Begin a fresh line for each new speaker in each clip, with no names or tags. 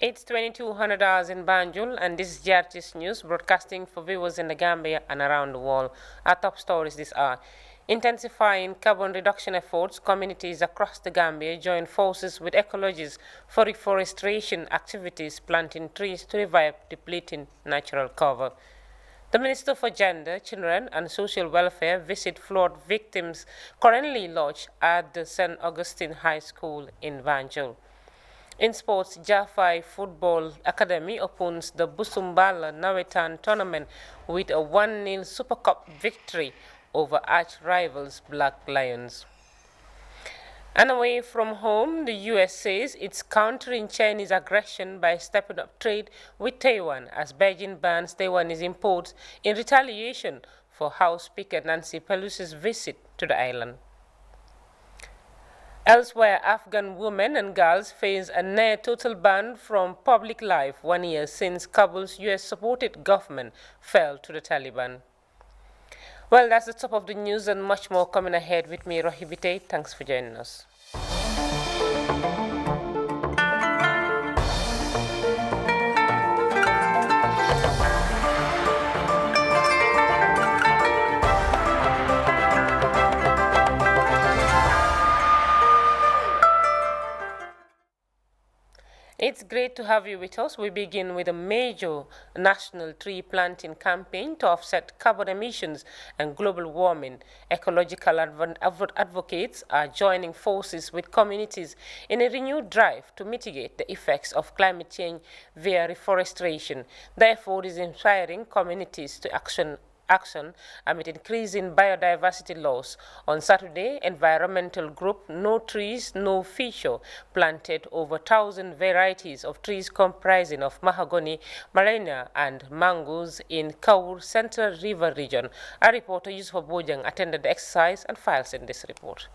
It's 2200 hours in Banjul, and this is GRT's News, broadcasting for viewers in the Gambia and around the world. Our top stories this hour. Intensifying carbon reduction efforts, communities across the Gambia join forces with ecologists for reforestation activities, planting trees to revive depleting natural cover. The Minister for Gender, Children and Social Welfare visit flood victims currently lodged at the St. Augustine High School in Banjul. In sports, Jafai Football Academy opens the Busumbala Nawetan tournament with a 1-0 Super Cup victory over arch-rivals Black Lions. And away from home, the U.S. says it's countering Chinese aggression by stepping up trade with Taiwan as Beijing bans Taiwanese imports in retaliation for House Speaker Nancy Pelosi's visit to the island. Elsewhere, Afghan women and girls face a near total ban from public life 1 year since Kabul's US-supported government fell to the Taliban. Well, that's the top of the news and much more coming ahead with me, Rohibite. Thanks for joining us. It's great to have you with us. We begin with a major national tree planting campaign to offset carbon emissions and global warming. Ecological advocates are joining forces with communities in a renewed drive to mitigate the effects of climate change via reforestation. Therefore, it is inspiring communities to action amid increasing biodiversity loss. On Saturday, environmental group No Trees, No Feature planted over 1,000 varieties of trees comprising of mahogany, marina, and mangoes in Kaur Central River region. Our reporter Yusuf Bojang attended the exercise and files in this report.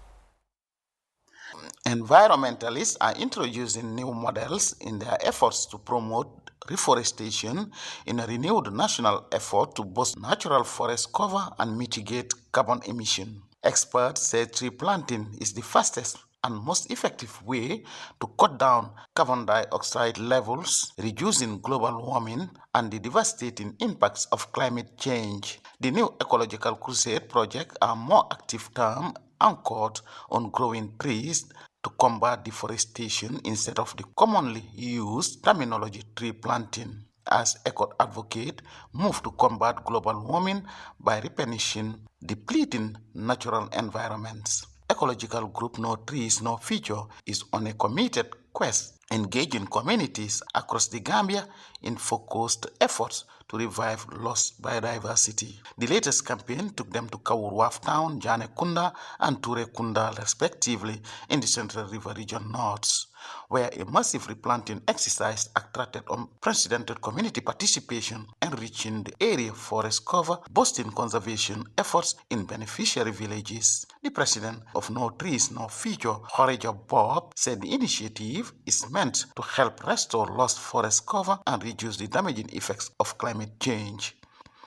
Environmentalists are introducing new models in their efforts to promote reforestation in a renewed national effort to boost natural forest cover and mitigate carbon emission. Experts say tree planting is the fastest and most effective way to cut down carbon dioxide levels, reducing global warming and the devastating impacts of climate change. The new Ecological Crusade project, a more active term anchored on growing trees to combat deforestation instead of the commonly used terminology tree planting. As eco advocate move to combat global warming by replenishing depleting natural environments. Ecological group No Trees, No Future is on a committed quest, engaging communities across the Gambia in focused efforts to revive lost biodiversity. The latest campaign took them to Kawurwaf Town, Janekunda, and Turekunda, respectively, in the Central River Region North, where a massive replanting exercise attracted unprecedented community participation, enriching the area forest cover, boosting conservation efforts in beneficiary villages. The president of No Trees, No Future, Horeja Bob, said the initiative is meant to help restore lost forest cover and reduce the damaging effects of climate change.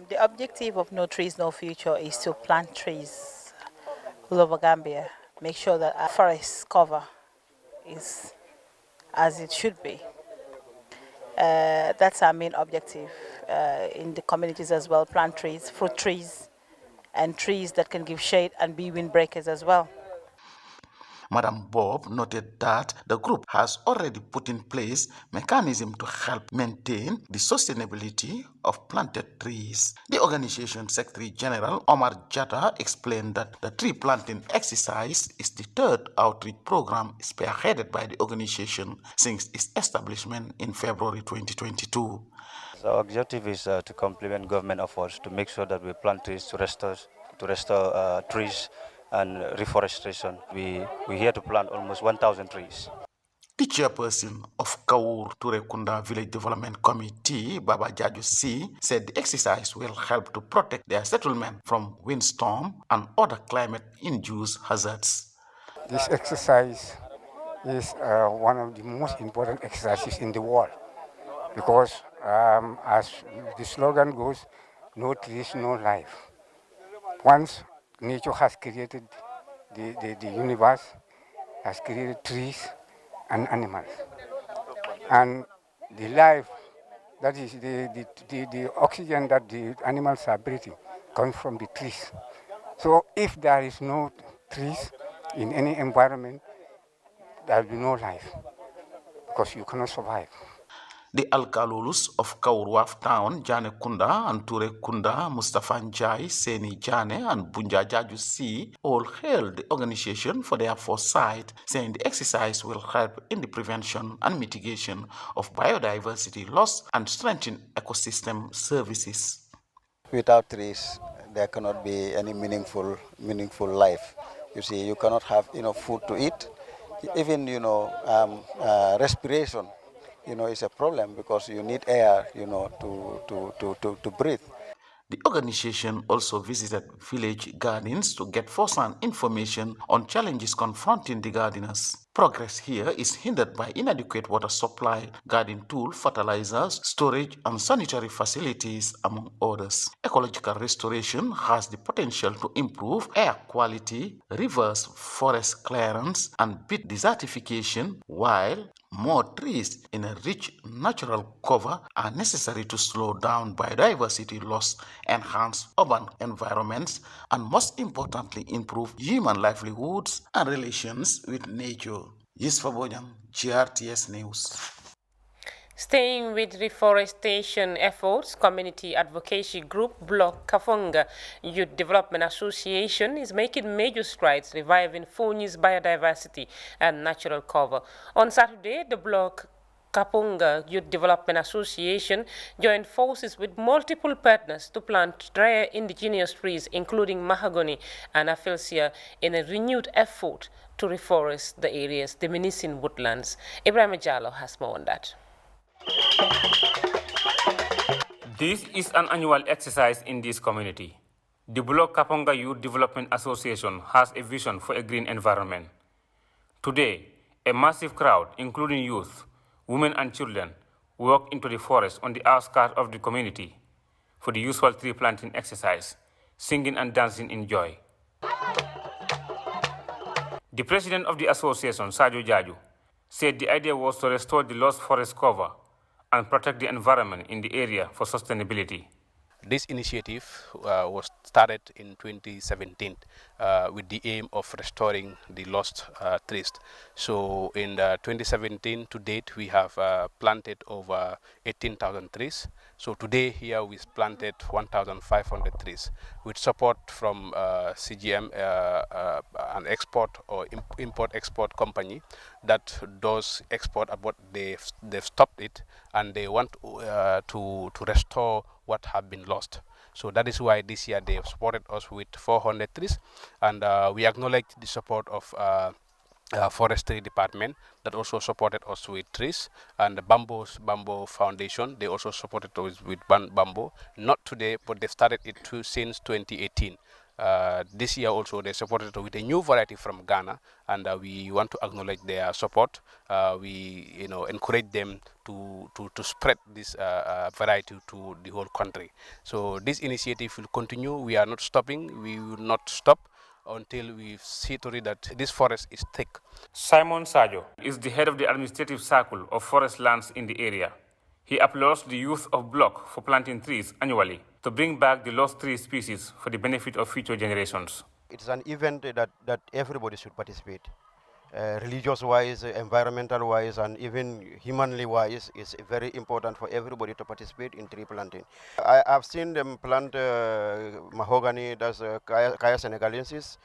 The objective of No Trees, No Future is to plant trees all over Gambia, make sure that our forest cover is as it should be. That's our main objective in the communities as well, plant trees, fruit trees, and trees that can give shade and be windbreakers as well.
Madam Bob noted that the group has already put in place mechanisms to help maintain the sustainability of planted trees. The organization Secretary General Omar Jatta explained that the tree planting exercise is the third outreach program spearheaded by the organization since its establishment in February 2022.
So our objective is to complement government efforts to make sure that we plant trees to restore trees and reforestation. We're here to plant almost 1,000 trees.
The chairperson of Kaur Turekunda Village Development Committee, Baba Jaju C, said the exercise will help to protect their settlement from windstorm and other climate-induced hazards.
This exercise is one of the most important exercises in the world because as the slogan goes, no trees, no life. Once nature has created the universe, has created trees and animals. And the life, that is the oxygen that the animals are breathing, comes from the trees. So if there is no trees in any environment, there will be no life, because you cannot survive.
The Alkalulus of Kaurwaf Town, Jane Kunda and Ture Kunda, Mustafa Njai, Seni Jane, and Bunja Jaju C all hailed the organization for their foresight, saying the exercise will help in the prevention and mitigation of biodiversity loss and strengthen ecosystem services.
Without trees, there cannot be any meaningful life. You see, you cannot have enough food to eat. Even, respiration, is a problem because you need air, to breathe.
The organization also visited village gardens to get first-hand information on challenges confronting the gardeners. Progress here is hindered by inadequate water supply, garden tool, fertilizers, storage, and sanitary facilities, among others. Ecological restoration has the potential to improve air quality, reverse forest clearance, and beat desertification, while more trees in a rich natural cover are necessary to slow down biodiversity loss, enhance urban environments, and most importantly, improve human livelihoods and relations with nature. Yusfa Bojang, GRTS News.
Staying with reforestation efforts, community advocacy group Bloc Kafonga Youth Development Association is making major strides reviving Fonyi's biodiversity and natural cover. On Saturday, the Bloc Kapunga Youth Development Association joined forces with multiple partners to plant rare indigenous trees, including mahogany and acacia, in a renewed effort to reforest the area's diminishing woodlands. Ibrahim Jallo has more on that.
This is an annual exercise in this community. The Bloc Kaponga Youth Development Association has a vision for a green environment. Today, a massive crowd, including youth, women and children, walk into the forest on the outskirts of the community for the usual tree planting exercise, singing and dancing in joy. The president of the association, Sadio Jaju, said the idea was to restore the lost forest cover and protect the environment in the area for sustainability.
This initiative was started in 2017 with the aim of restoring the lost trees. So in 2017 to date, we have planted over 18,000 trees. So today here we planted 1,500 trees with support from CGM, an export or import-export company that does export, but they've stopped it and they want to restore what have been lost. So that is why this year they have supported us with 400 trees, and we acknowledge the support of forestry department that also supported us with trees, and the Bamboo Foundation, they also supported us with bamboo. Not today, but they started it since 2018. This year also they supported us with a new variety from Ghana, and we want to acknowledge their support. We encourage them to spread this variety to the whole country. So this initiative will continue. We are not stopping. We will not stop until we see to it that this forest is thick.
Simon Sajo is the head of the administrative circle of forest lands in the area. He applauds the youth of Bloc for planting trees annually to bring back the lost tree species for the benefit of future generations.
It's an event that everybody should participate. Religious-wise, environmental-wise, and even humanly-wise, it's very important for everybody to participate in tree planting. I've seen them plant mahogany, that's Caya senegalensis.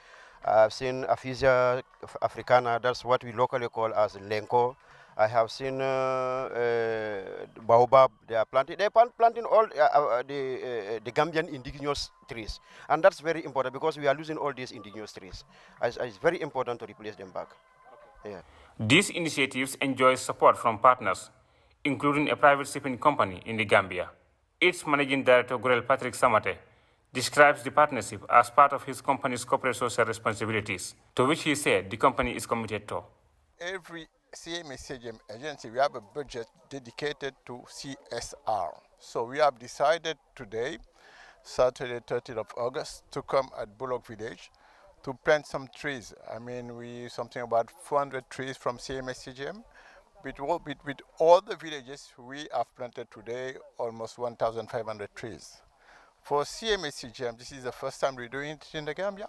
I've seen Aphysia africana, that's what we locally call as lenko. I have seen baobab. They are planting. They are planting all the Gambian indigenous trees, and that's very important because we are losing all these indigenous trees. It's very important to replace them back. Yeah.
These initiatives enjoy support from partners, including a private shipping company in the Gambia. Its managing director, Gurel Patrick Samate, describes the partnership as part of his company's corporate social responsibilities, to which he said the company is committed to.
Every CMA-CGM agency, we have a budget dedicated to CSR. So we have decided today, Saturday 30th of August, to come at Bullock Village to plant some trees. I mean, something about 400 trees from CMA-CGM. With all the villages, we have planted today almost 1,500 trees. For CMACGM, this is the first time we're doing it in the Gambia.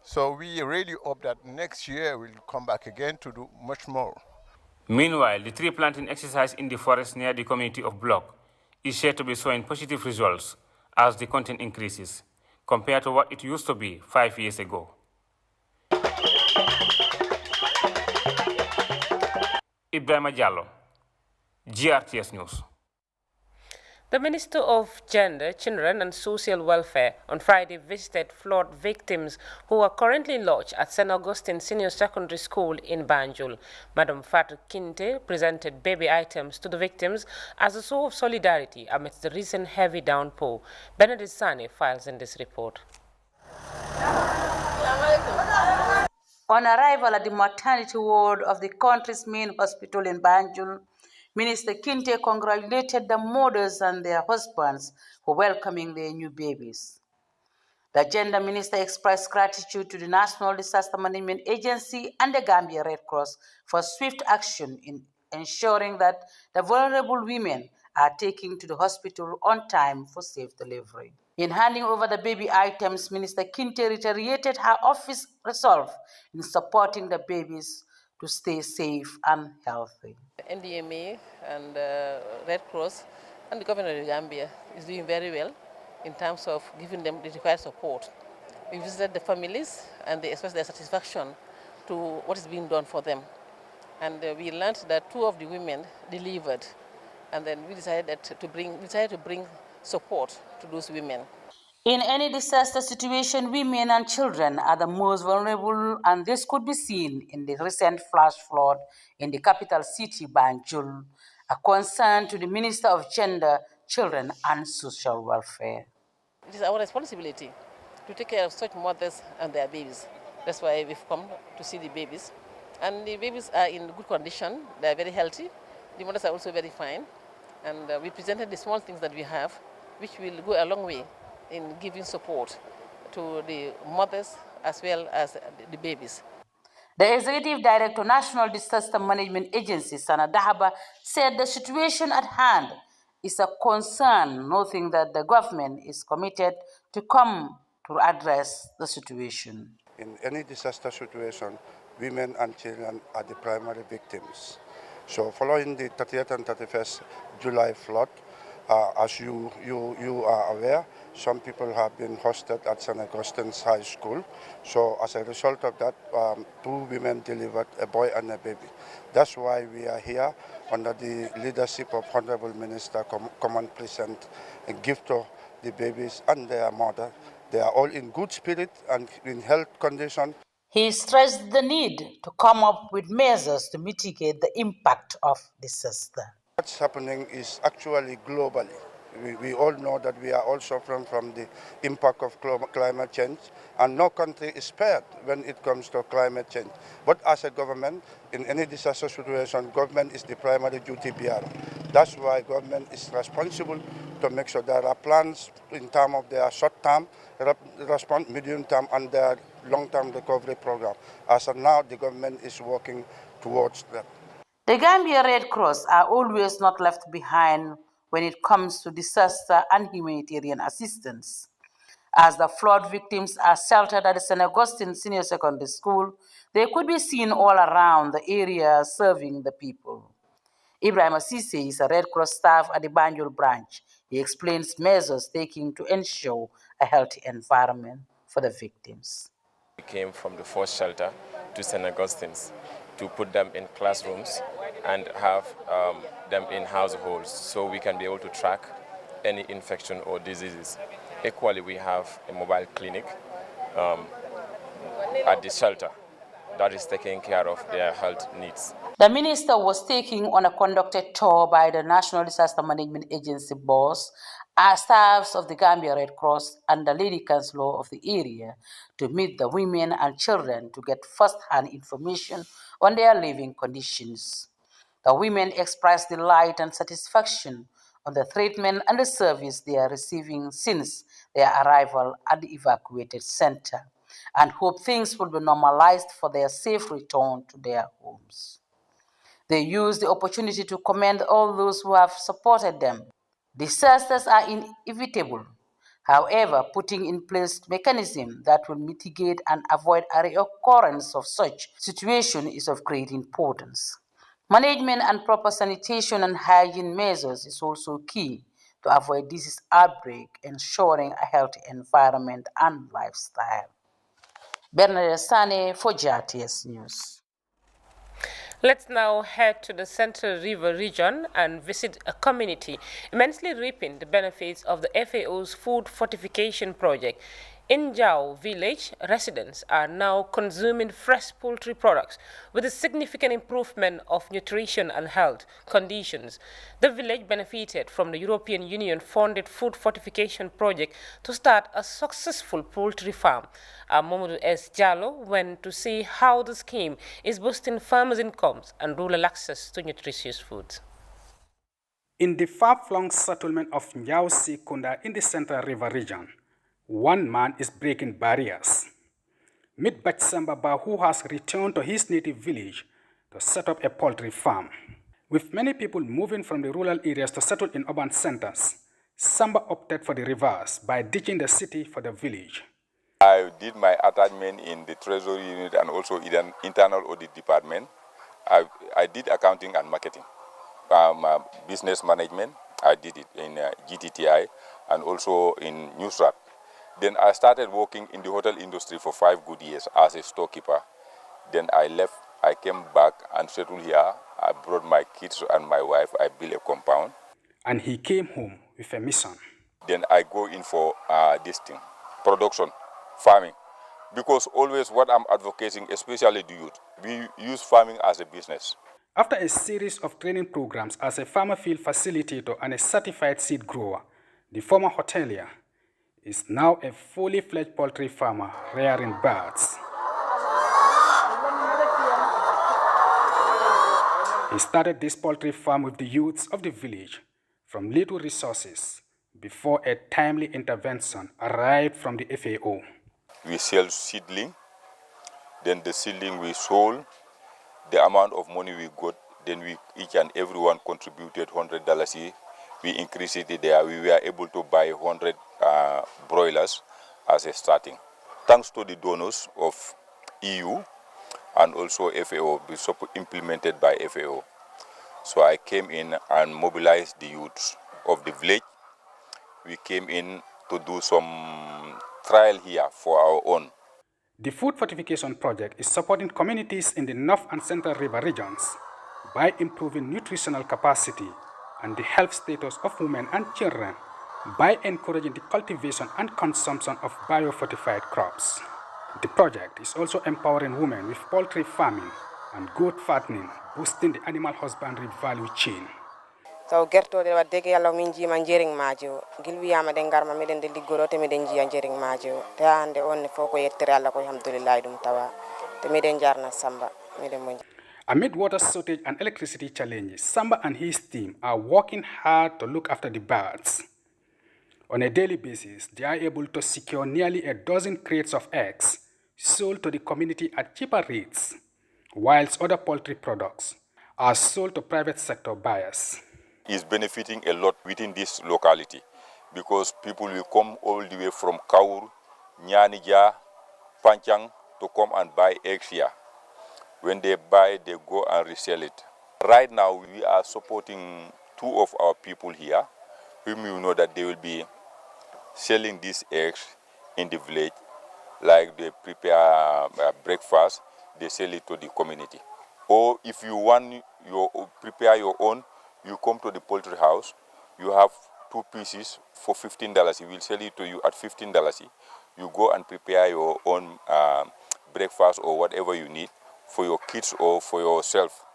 So we really hope that next year we'll come back again to do much more.
Meanwhile, the tree planting exercise in the forest near the community of Block is said to be showing positive results as the content increases compared to what it used to be 5 years ago. Ibrahima Diallo, GRTS News.
The Minister of Gender, Children and Social Welfare on Friday visited flood victims who are currently lodged at St. Augustine Senior Secondary School in Banjul. Madam Fatou Kinte presented baby items to the victims as a show of solidarity amidst the recent heavy downpour. Benedict Sane files in this report.
On arrival at the maternity ward of the country's main hospital in Banjul, Minister Kinte congratulated the mothers and their husbands for welcoming their new babies. The Gender Minister expressed gratitude to the National Disaster Management Agency and the Gambia Red Cross for swift action in ensuring that the vulnerable women are taken to the hospital on time for safe delivery. In handing over the baby items, Minister Kinte reiterated her office resolve in supporting the babies to stay safe and healthy.
NDMA and Red Cross and the government of Gambia is doing very well in terms of giving them the required support. We visited the families and they expressed their satisfaction to what is being done for them. And we learned that 2 of the women delivered, and then we decided to bring support to those women.
In any disaster situation, women and children are the most vulnerable, and this could be seen in the recent flash flood in the capital city, Banjul, a concern to the Minister of Gender, Children and Social Welfare.
It is our responsibility to take care of such mothers and their babies. That's why we've come to see the babies. And the babies are in good condition, they are very healthy. The mothers are also very fine. And we presented the small things that we have, which will go a long way in giving support to the mothers as well as the babies.
The Executive Director, National Disaster Management Agency, Sana Dahaba, said the situation at hand is a concern, noting that the government is committed to come to address the situation.
In any disaster situation, women and children are the primary victims. So following the 30th and 31st July flood, as you are aware, some people have been hosted at St. Augustine's High School. So as a result of that, 2 women delivered a boy and a baby. That's why we are here under the leadership of Honorable Minister, come and present a gift to the babies and their mother. They are all in good spirit and in health condition.
He stressed the need to come up with measures to mitigate the impact of disaster.
What's happening is actually globally. We all know that we are all suffering from the impact of climate change, and no country is spared when it comes to climate change. But as a government, in any disaster situation, government is the primary duty bearer. That's why government is responsible to make sure there are plans in terms of their short-term response, medium-term, and their long-term recovery program. As of now, the government is working towards that.
The Gambia Red Cross are always not left behind when it comes to disaster and humanitarian assistance. As the flood victims are sheltered at the St. Augustine Senior Secondary School, they could be seen all around the area serving the people. Ibrahim Asise is a Red Cross staff at the Banjul branch. He explains measures taken to ensure a healthy environment for the victims.
We came from the first shelter to St. Augustine's to put them in classrooms and have them in households so we can be able to track any infection or diseases. Equally, we have a mobile clinic at the shelter that is taking care of their health needs.
The minister was taken on a conducted tour by the National Disaster Management Agency boss, staffs of the Gambia Red Cross and the Lady Councilor of the area to meet the women and children to get first-hand information on their living conditions. The women expressed delight and satisfaction on the treatment and the service they are receiving since their arrival at the evacuated center, and hope things will be normalized for their safe return to their homes. They use the opportunity to commend all those who have supported them. Disasters are inevitable. However, putting in place mechanisms that will mitigate and avoid a reoccurrence of such situation is of great importance. Management and proper sanitation and hygiene measures is also key to avoid disease outbreak, ensuring a healthy environment and lifestyle. Bernadette Sane for GRTS News.
Let's now head to the Central River region and visit a community immensely reaping the benefits of the FAO's food fortification project. In Jau village, residents are now consuming fresh poultry products with a significant improvement of nutrition and health conditions. The village benefited from the European Union-funded food fortification project to start a successful poultry farm. Mamadou S. Jallo went to see how the scheme is boosting farmers' incomes and rural access to nutritious food.
In the far-flung settlement of Njau Sikunda in the Central River region, one man is breaking barriers. Meet Bachsamba Ba, who has returned to his native village to set up a poultry farm. With many people moving from the rural areas to settle in urban centers, Samba opted for the reverse by ditching the city for the village.
I did my attachment in the Treasury Unit and also in an internal audit department. I did accounting and marketing. Business management, I did it in GTTI and also in Newsrat. Then I started working in the hotel industry for 5 good years as a storekeeper. Then I left, I came back and settled here. I brought my kids and my wife, I built a compound.
And he came home with a mission.
Then I go in for this thing, production, farming. Because always what I'm advocating, especially the youth, we use farming as a business.
After a series of training programs as a farmer field facilitator and a certified seed grower, the former hotelier is now a fully fledged poultry farmer rearing birds. He started this poultry farm with the youths of the village from little resources before a timely intervention arrived from the FAO.
We sell seedling, then the seedling we sold, the amount of money we got, then we each and everyone contributed $100. We increased it there. We were able to buy 100 broilers as a starting. Thanks to the donors of EU and also FAO, implemented by FAO. So I came in and mobilized the youths of the village. We came in to do some trial here for our own.
The Food Fortification Project is supporting communities in the North and Central River regions by improving nutritional capacity and the health status of women and children by encouraging the cultivation and consumption of biofortified crops. The project is also empowering women with poultry farming and goat fattening, boosting the animal husbandry value chain.
So gerto de wadde yalla min jima njering maajo gilwiyama de garma meden de liggoro te meden jiya njering maajo te ande on foko yettere Allah ko alhamdulillah dum tawa te meden jarna samba meden mo.
Amid water shortage and electricity challenges, Samba and his team are working hard to look after the birds. On a daily basis, they are able to secure nearly a dozen crates of eggs sold to the community at cheaper rates, whilst other poultry products are sold to private sector buyers.
Is benefiting a lot within this locality because people will come all the way from Kaur, Nyanija, Panchang to come and buy eggs here. When they buy, they go and resell it. Right now, we are supporting 2 of our people here, whom you know that they will be selling these eggs in the village. Like they prepare breakfast, they sell it to the community. Or if you want prepare your own, you come to the poultry house, you have 2 pieces for $15. He will sell it to you at $15. You go and prepare your own breakfast or whatever you need for your kids or for yourself.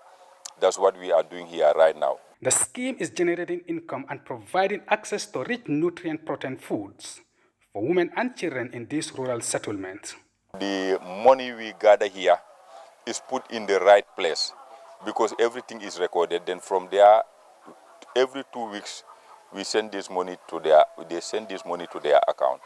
That's what we are doing here right now.
The scheme is generating income and providing access to rich nutrient protein foods for women and children in these rural settlements.
The money we gather here is put in the right place because everything is recorded. Then from there, every 2 weeks, we send this money to they send this money to their account.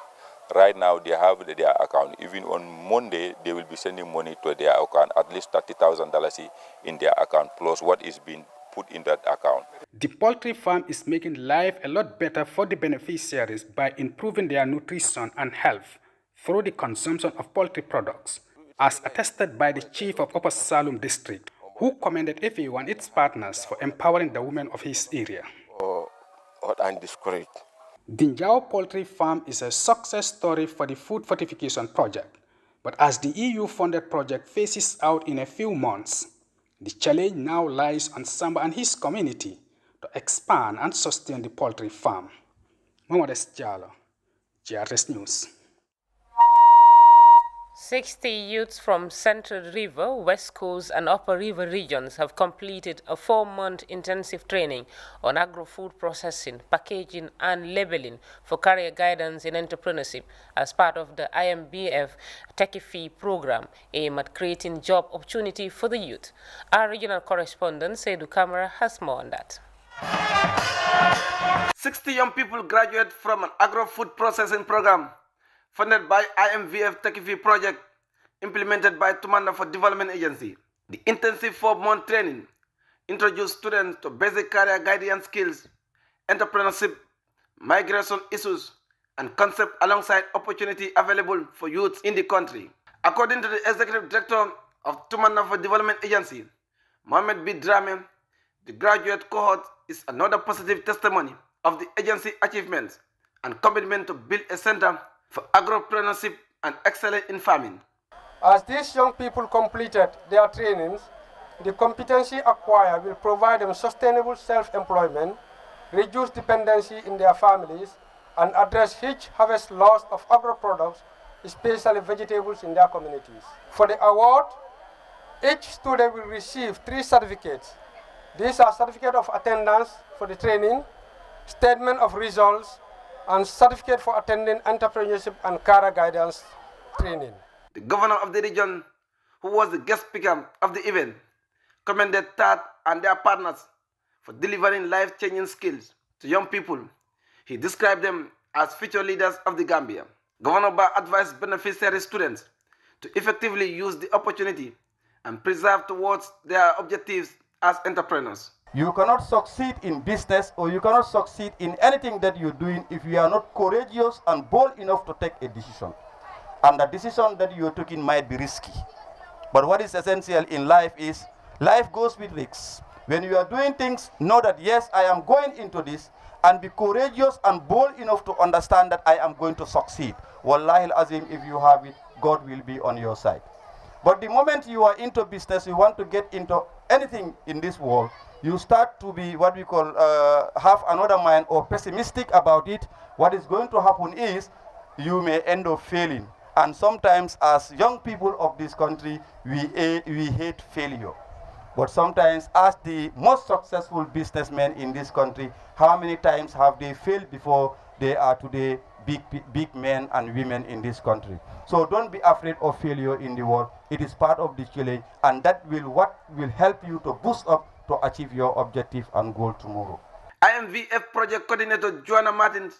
Right now, they have their account. Even on Monday, they will be sending money to their account, at least $30,000 in their account, plus what is being put in that account.
The poultry farm is making life a lot better for the beneficiaries by improving their nutrition and health through the consumption of poultry products, as attested by the chief of Upper Salum district, who commended FAO and its partners for empowering the women of his area. The Njao Poultry Farm is a success story for the food fortification project, but as the EU-funded project phases out in a few months, the challenge now lies on Samba and his community to expand and sustain the poultry farm. Mohamed Jalo, GRS News.
60 youths from Central River, West Coast and Upper River regions have completed a 4-month intensive training on agro-food processing, packaging and labeling for career guidance in entrepreneurship as part of the IMBF Techifi program aimed at creating job opportunity for the youth. Our regional correspondent, Seydou Kamara, has more on that.
60 young people graduate from an agro-food processing program funded by IMVF Techifi project implemented by Tumanda for Development Agency. The intensive 4-month training introduced students to basic career guidance skills, entrepreneurship, migration issues, and concepts alongside opportunity available for youths in the country. According to the Executive Director of Tumanda for Development Agency, Mohamed B. Drame, the graduate cohort is another positive testimony of the agency achievements and commitment to build a center for agropreneurship and excellence in farming.
As these young people completed their trainings, the competency acquired will provide them sustainable self-employment, reduce dependency in their families, and address huge harvest loss of agro-products, especially vegetables in their communities. For the award, each student will receive 3 certificates. These are certificate of attendance for the training, statement of results, and certificate for attending entrepreneurship and career guidance training.
The governor of the region, who was the guest speaker of the event, commended TAT and their partners for delivering life-changing skills to young people. He described them as future leaders of the Gambia. Governor Ba advised beneficiary students to effectively use the opportunity and preserve towards their objectives as entrepreneurs.
You cannot succeed in business or you cannot succeed in anything that you're doing if you are not courageous and bold enough to take a decision. And the decision that you're taking might be risky. But what is essential in life is life goes with risks. When you are doing things, know that yes, I am going into this, and be courageous and bold enough to understand that I am going to succeed. Wallahi al-azim, if you have it, God will be on your side. But the moment you are into business, you want to get into anything in this world, you start to be what we call have another mind or pessimistic about it. What is going to happen is you may end up failing. And sometimes as young people of this country, we hate failure. But sometimes as the most successful businessmen in this country, how many times have they failed before they are today big men and women in this country? So don't be afraid of failure in the world. It is part of the challenge, and that will help you to boost up to achieve your objective and goal tomorrow.
IMVF project coordinator Joanna Martins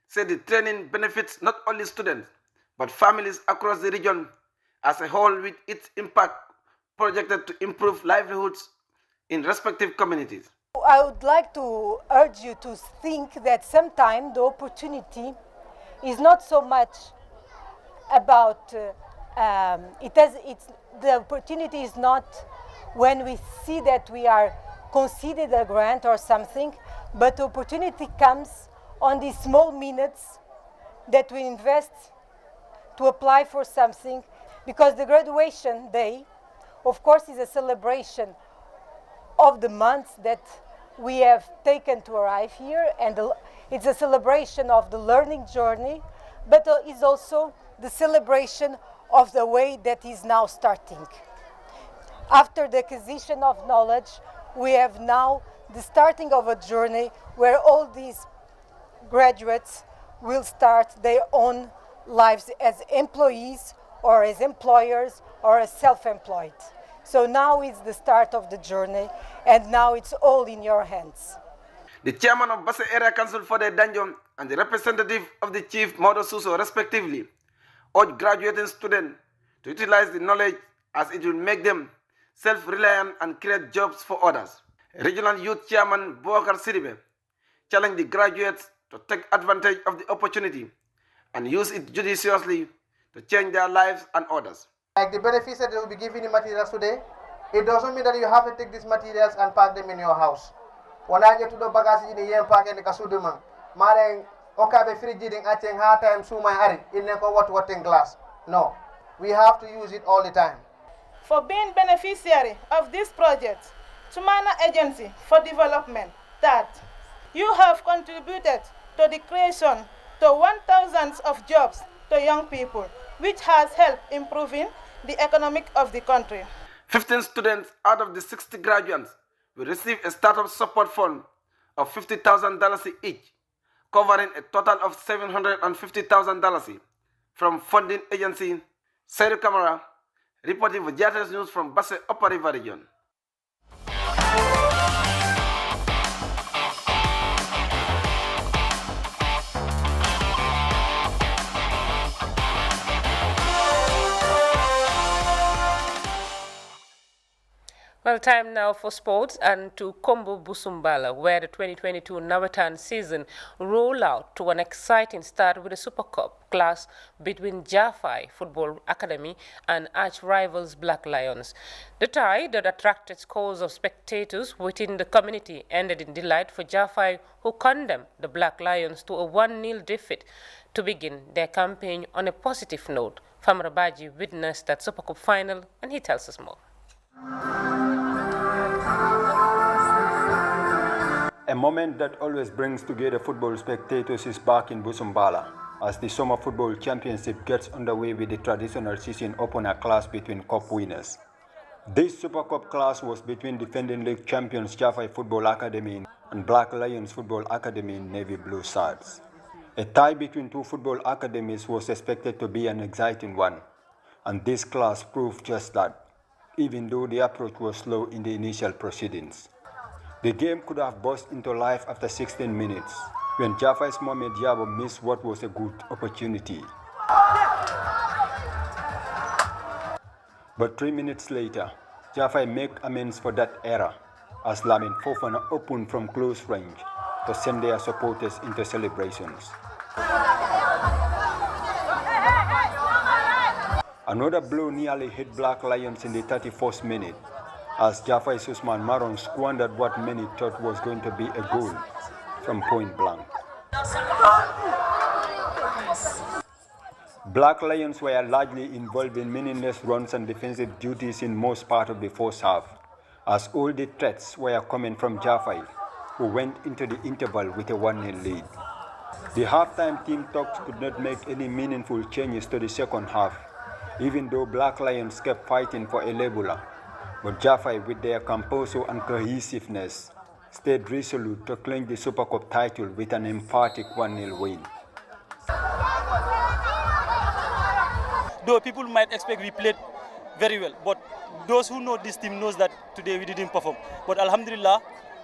said the training benefits not only students, but families across the region as a whole, with its impact projected to improve livelihoods in respective communities.
I would like to urge you to think that sometimes the opportunity is not so much about, the opportunity is not when we see that we are conceded a grant or something, but opportunity comes on these small minutes that we invest to apply for something, because the graduation day, of course, is a celebration of the months that we have taken to arrive here, and it's a celebration of the learning journey, but it's also the celebration of the way that is now starting. After the acquisition of knowledge, we have now the starting of a journey where all these graduates will start their own lives as employees or as employers or as self-employed. So now is the start of the journey, and now it's all in your hands.
The chairman of Basse Area Council for the Danjom, and the representative of the Chief Modo Suso respectively urged graduating students to utilize the knowledge as it will make them self-reliant and create jobs for others. Regional Youth Chairman Boubacar Sidibe challenged the graduates to take advantage of the opportunity and use it judiciously to change their lives and others.
Like the benefits that they will be giving the materials today, it doesn't mean that you have to take these materials and pack them in your house. When I get to the bagage in the yen park and the kasuduma, mareng okabe frigiding ateng hard time suma ari in neko what in glass. No, we have to use it all the time.
For being beneficiary of this project, Tumana Agency for Development, that you have contributed to the creation to 1,000 of jobs to young people, which has helped improving the economic of the country.
15 students out of the 60 graduates will receive a startup support fund of $50,000 each, covering a total of $750,000 from funding agency Seru Camara, reporting for JTS News from Basse Upper River Region.
Well, time now for sports and to Kombo Busumbala, where the 2022 Nawatan season roll out to an exciting start with the Super Cup clash between Jafai Football Academy and arch-rivals Black Lions. The tie that attracted scores of spectators within the community ended in delight for Jafai, who condemned the Black Lions to a 1-0 defeat to begin their campaign on a positive note. Famara Baji witnessed that Super Cup final and he tells us more.
A moment that always brings together football spectators is back in Busumbala as the Summer Football Championship gets underway with the traditional season opener clash between cup winners. This Super Cup clash was between defending league champions Jafai Football Academy and Black Lions Football Academy in Navy Blue sides. A tie between two football academies was expected to be an exciting one, and this clash proved just that, even though the approach was slow in the initial proceedings. The game could have burst into life after 16 minutes, when Jafai's Mohamed Yabo missed what was a good opportunity. But 3 minutes later, Jafai made amends for that error, as Lamin Fofana opened from close range to send their supporters into celebrations. Another blow nearly hit Black Lions in the 31st minute, as Jafai Susman Maron squandered what many thought was going to be a goal from point blank. Black Lions were largely involved in meaningless runs and defensive duties in most part of the first half, as all the threats were coming from Jafai, who went into the interval with a 1-0 lead. The halftime team talks could not make any meaningful changes to the second half, even though Black Lions kept fighting for a leveler. But Jafai, with their composure and cohesiveness, stayed resolute to claim the Super Cup title with an emphatic 1-0 win.
Though people might expect we played very well, but those who know this team knows that today we didn't perform. But Alhamdulillah,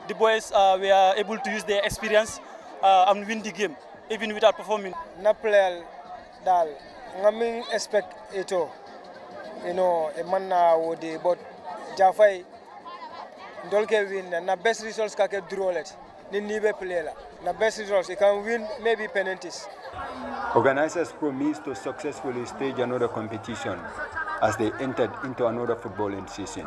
the boys were able to use their experience and win the game, even without performing.
Na player dal, ngamin expect ito, you know, a man na wodi, but Jafai dolke win na best results kake drolet ni nibe player na best results he can win maybe penalties.
Organizers promised to successfully stage another competition as they entered into another footballing season.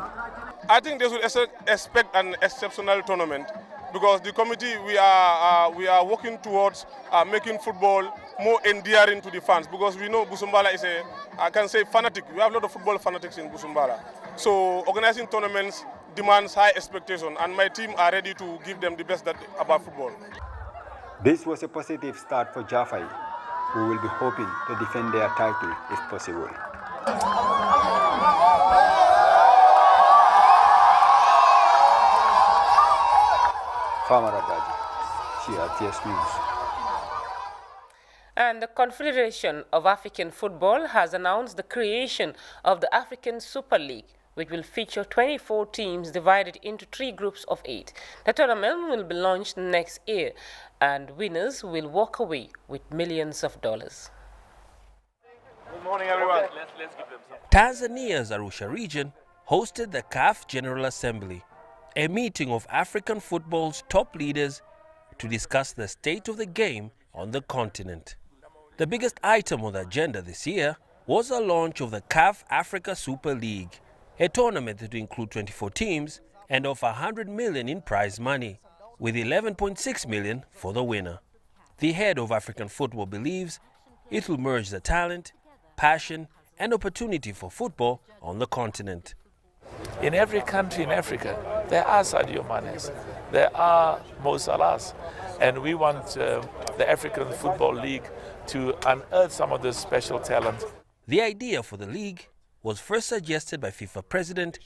I think they should expect an exceptional tournament because the committee we are working towards making football more endearing to the fans because we know Busumbala is I can say fanatic. We have a lot of football fanatics in Busumbala. So organizing tournaments demands high expectation and my team are ready to give them the best about football.
This was a positive start for Jafai, who will be hoping to defend their title if possible. Famara Baji, JTS News.
And the Confederation of African Football has announced the creation of the African Super League, which will feature 24 teams divided into 3 groups of 8. The tournament will be launched next year, and winners will walk away with millions of dollars.
Good morning, everyone. Let's give them some.
Tanzania's Arusha region hosted the CAF General Assembly, a meeting of African football's top leaders to discuss the state of the game on the continent. The biggest item on the agenda this year was the launch of the CAF Africa Super League, a tournament that will include 24 teams and offer 100 million in prize money, with 11.6 million for the winner. The head of African football believes it will merge the talent, passion and opportunity for football on the continent.
In every country in Africa, there are Sadio Manes, there are Mo Salahs, and we want the African Football League to unearth some of this special talent.
The idea for the league was first suggested by FIFA President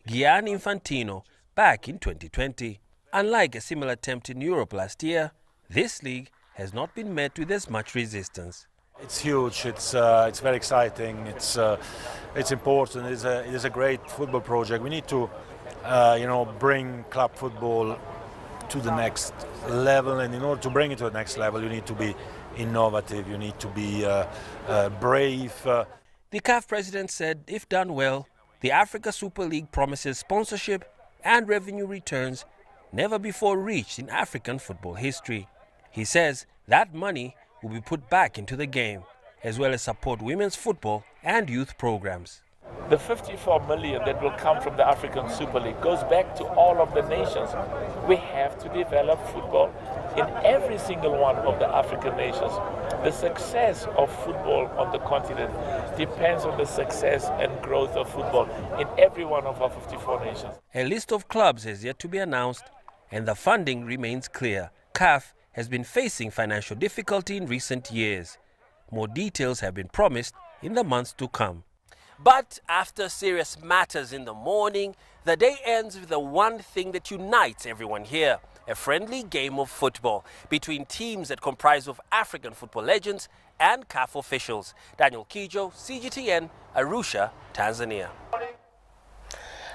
Gianni Infantino back in 2020. Unlike a similar attempt in Europe last year, this league has not been met with as much resistance.
It's huge. It's very exciting. It's important. It is a great football project. We need to, bring club football to the next level. And in order to bring it to the next level, you need to be innovative. You need to be brave.
The CAF president said, if done well, the Africa Super League promises sponsorship and revenue returns never before reached in African football history. He says that money will be put back into the game, as well as support women's football and youth programs.
The 54 million that will come from the African Super League goes back to all of the nations. We have to develop football in every single one of the African nations. The success of football on the continent depends on the success and growth of football in every one of our 54 nations.
A list of clubs has yet to be announced, and the funding remains clear. CAF has been facing financial difficulty in recent years. More details have been promised in the months to come. But after serious matters in the morning, the day ends with the one thing that unites everyone here: a friendly game of football between teams that comprise of African football legends and CAF officials. Daniel Kijo, CGTN, Arusha, Tanzania.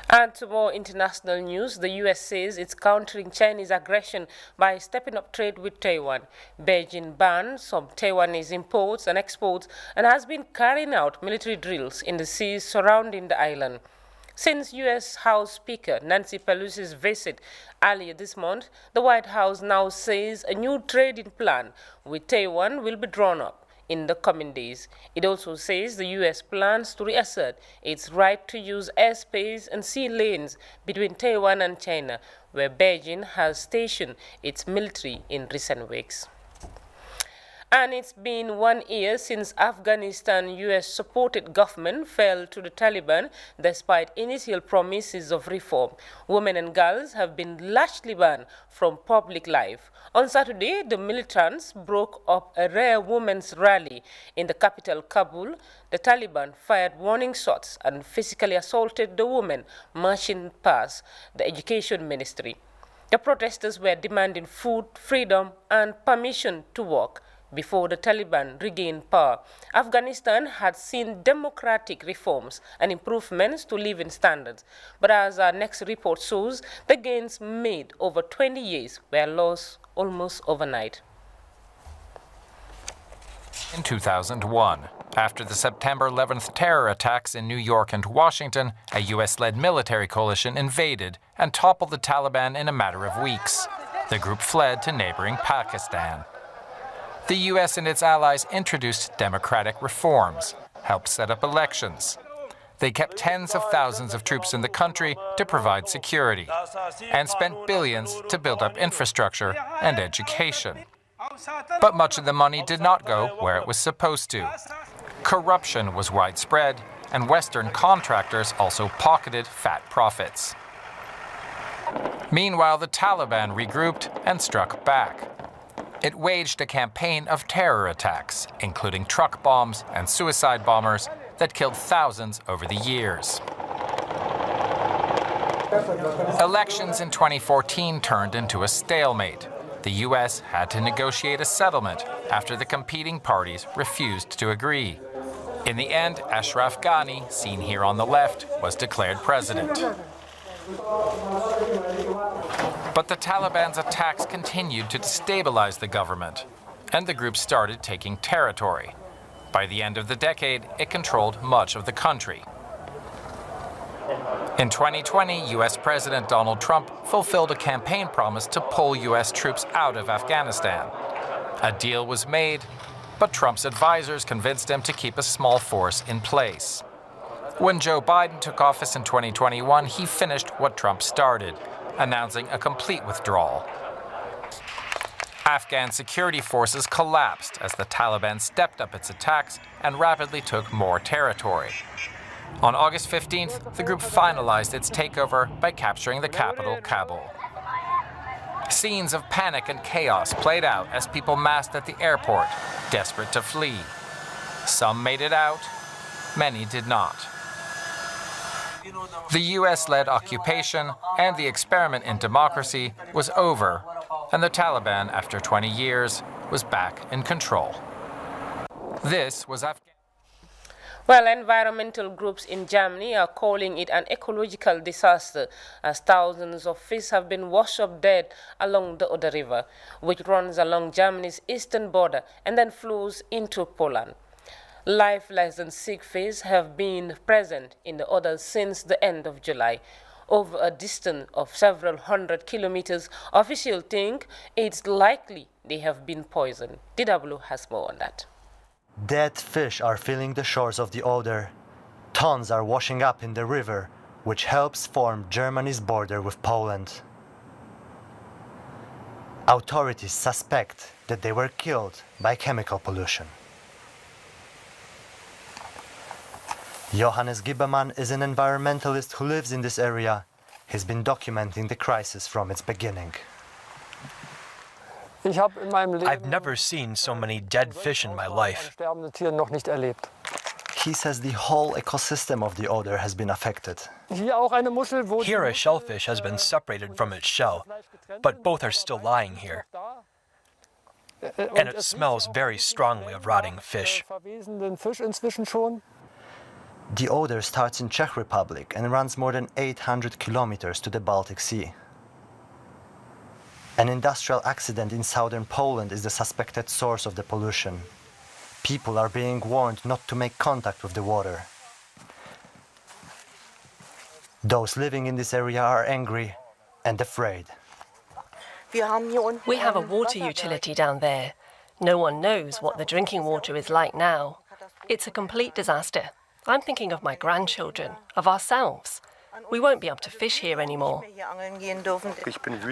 And to more international news, the U.S. says it's countering Chinese aggression by stepping up trade with Taiwan. Beijing banned some Taiwanese imports and exports and has been carrying out military drills in the seas surrounding the island. Since U.S. House Speaker Nancy Pelosi's visit earlier this month, the White House now says a new trading plan with Taiwan will be drawn up in the coming days. It also says the U.S. plans to reassert its right to use airspace and sea lanes between Taiwan and China, where Beijing has stationed its military in recent weeks. And it's been 1 year since Afghanistan U.S.-supported government fell to the Taliban despite initial promises of reform. Women and girls have been largely banned from public life. On Saturday, the militants broke up a rare women's rally in the capital, Kabul. The Taliban fired warning shots and physically assaulted the women marching past the Education Ministry. The protesters were demanding food, freedom, and permission to work before the Taliban regained power. Afghanistan had seen democratic reforms and improvements to living standards. But as our next report shows, the gains made over 20 years were lost almost overnight.
In 2001, after the September 11th terror attacks in New York and Washington, a U.S.-led military coalition invaded and toppled the Taliban in a matter of weeks. The group fled to neighboring Pakistan. The U.S. and its allies introduced democratic reforms, helped set up elections. They kept tens of thousands of troops in the country to provide security, and spent billions to build up infrastructure and education. But much of the money did not go where it was supposed to. Corruption was widespread, and Western contractors also pocketed fat profits. Meanwhile, the Taliban regrouped and struck back. It waged a campaign of terror attacks, including truck bombs and suicide bombers that killed thousands over the years. Elections in 2014 turned into a stalemate. The U.S. had to negotiate a settlement after the competing parties refused to agree. In the end, Ashraf Ghani, seen here on the left, was declared president. But the Taliban's attacks continued to destabilize the government, and the group started taking territory. By the end of the decade, it controlled much of the country. In 2020, U.S. President Donald Trump fulfilled a campaign promise to pull U.S. troops out of Afghanistan. A deal was made, but Trump's advisors convinced him to keep a small force in place. When Joe Biden took office in 2021, he finished what Trump started, announcing a complete withdrawal. Afghan security forces collapsed as the Taliban stepped up its attacks and rapidly took more territory. On August 15th, the group finalized its takeover by capturing the capital, Kabul. Scenes of panic and chaos played out as people massed at the airport, desperate to flee. Some made it out, many did not. The US-led occupation and the experiment in democracy was over, and the Taliban, after 20 years, was back in control. This was Afghanistan.
Well, environmental groups in Germany are calling it an ecological disaster as thousands of fish have been washed up dead along the Oder River, which runs along Germany's eastern border and then flows into Poland. Life lessons sick fish have been present in the Oder since the end of July. Over a distance of several hundred kilometers, officials think it's likely they have been poisoned. DW has more on that.
Dead fish are filling the shores of the Oder. Tons are washing up in the river, which helps form Germany's border with Poland. Authorities suspect that they were killed by chemical pollution. Johannes Giebermann is an environmentalist who lives in this area. He's been documenting the crisis from its beginning.
I've never seen so many dead fish in my life.
He says the whole ecosystem of the Oder has been affected.
Here a shellfish has been separated from its shell, but both are still lying here. And it smells very strongly of rotting fish.
The Oder starts in Czech Republic and runs more than 800 kilometers to the Baltic Sea. An industrial accident in southern Poland is the suspected source of the pollution. People are being warned not to make contact with the water. Those living in this area are angry and afraid.
We have a water utility down there. No one knows what the drinking water is like now. It's a complete disaster. I'm thinking of my grandchildren, of ourselves. We won't be able to fish here anymore.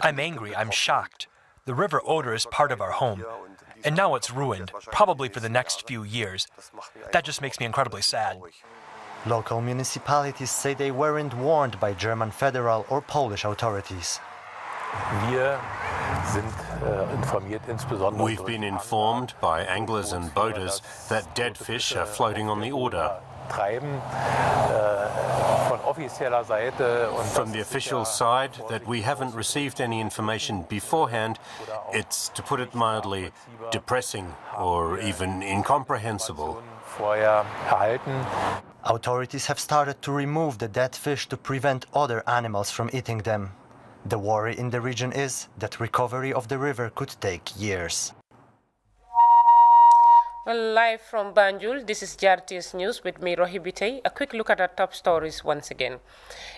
I'm angry, I'm shocked. The River Oder is part of our home, and now it's ruined, probably for the next few years. That just makes me incredibly sad.
Local municipalities say they weren't warned by German federal or Polish authorities.
We've been informed by anglers and boaters that dead fish are floating on the Oder. From the official side, that we haven't received any information beforehand. It's, to put it mildly, depressing or even incomprehensible.
Authorities have started to remove the dead fish to prevent other animals from eating them. The worry in the region is that recovery of the river could take years.
Well, live from Banjul, this is JRTS News with me, Rohibite. A quick look at our top stories once again.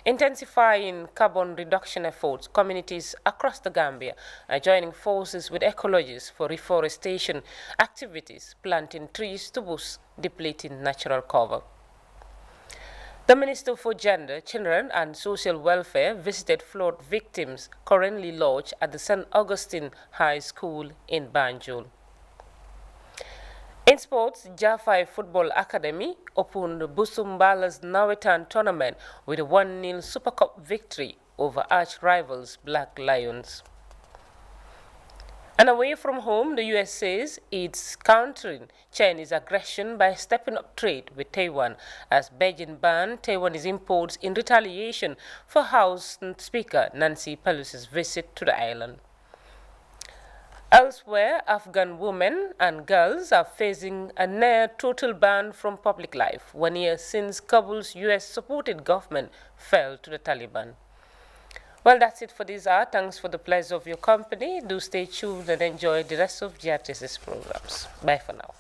Intensifying carbon reduction efforts, communities across the Gambia are joining forces with ecologists for reforestation activities, planting trees to boost depleting natural cover. The Minister for Gender, Children and Social Welfare visited flood victims currently lodged at the St. Augustine High School in Banjul. In sports, Jaffa Football Academy opened Busumbala's Nawetan tournament with a 1-0 Super Cup victory over arch-rivals Black Lions. And away from home, the US says it's countering Chinese aggression by stepping up trade with Taiwan as Beijing banned Taiwanese imports in retaliation for House Speaker Nancy Pelosi's visit to the island. Elsewhere, Afghan women and girls are facing a near total ban from public life 1 year since Kabul's US-supported government fell to the Taliban. Well, that's it for this hour. Thanks for the pleasure of your company. Do stay tuned and enjoy the rest of GRTS's programs. Bye for now.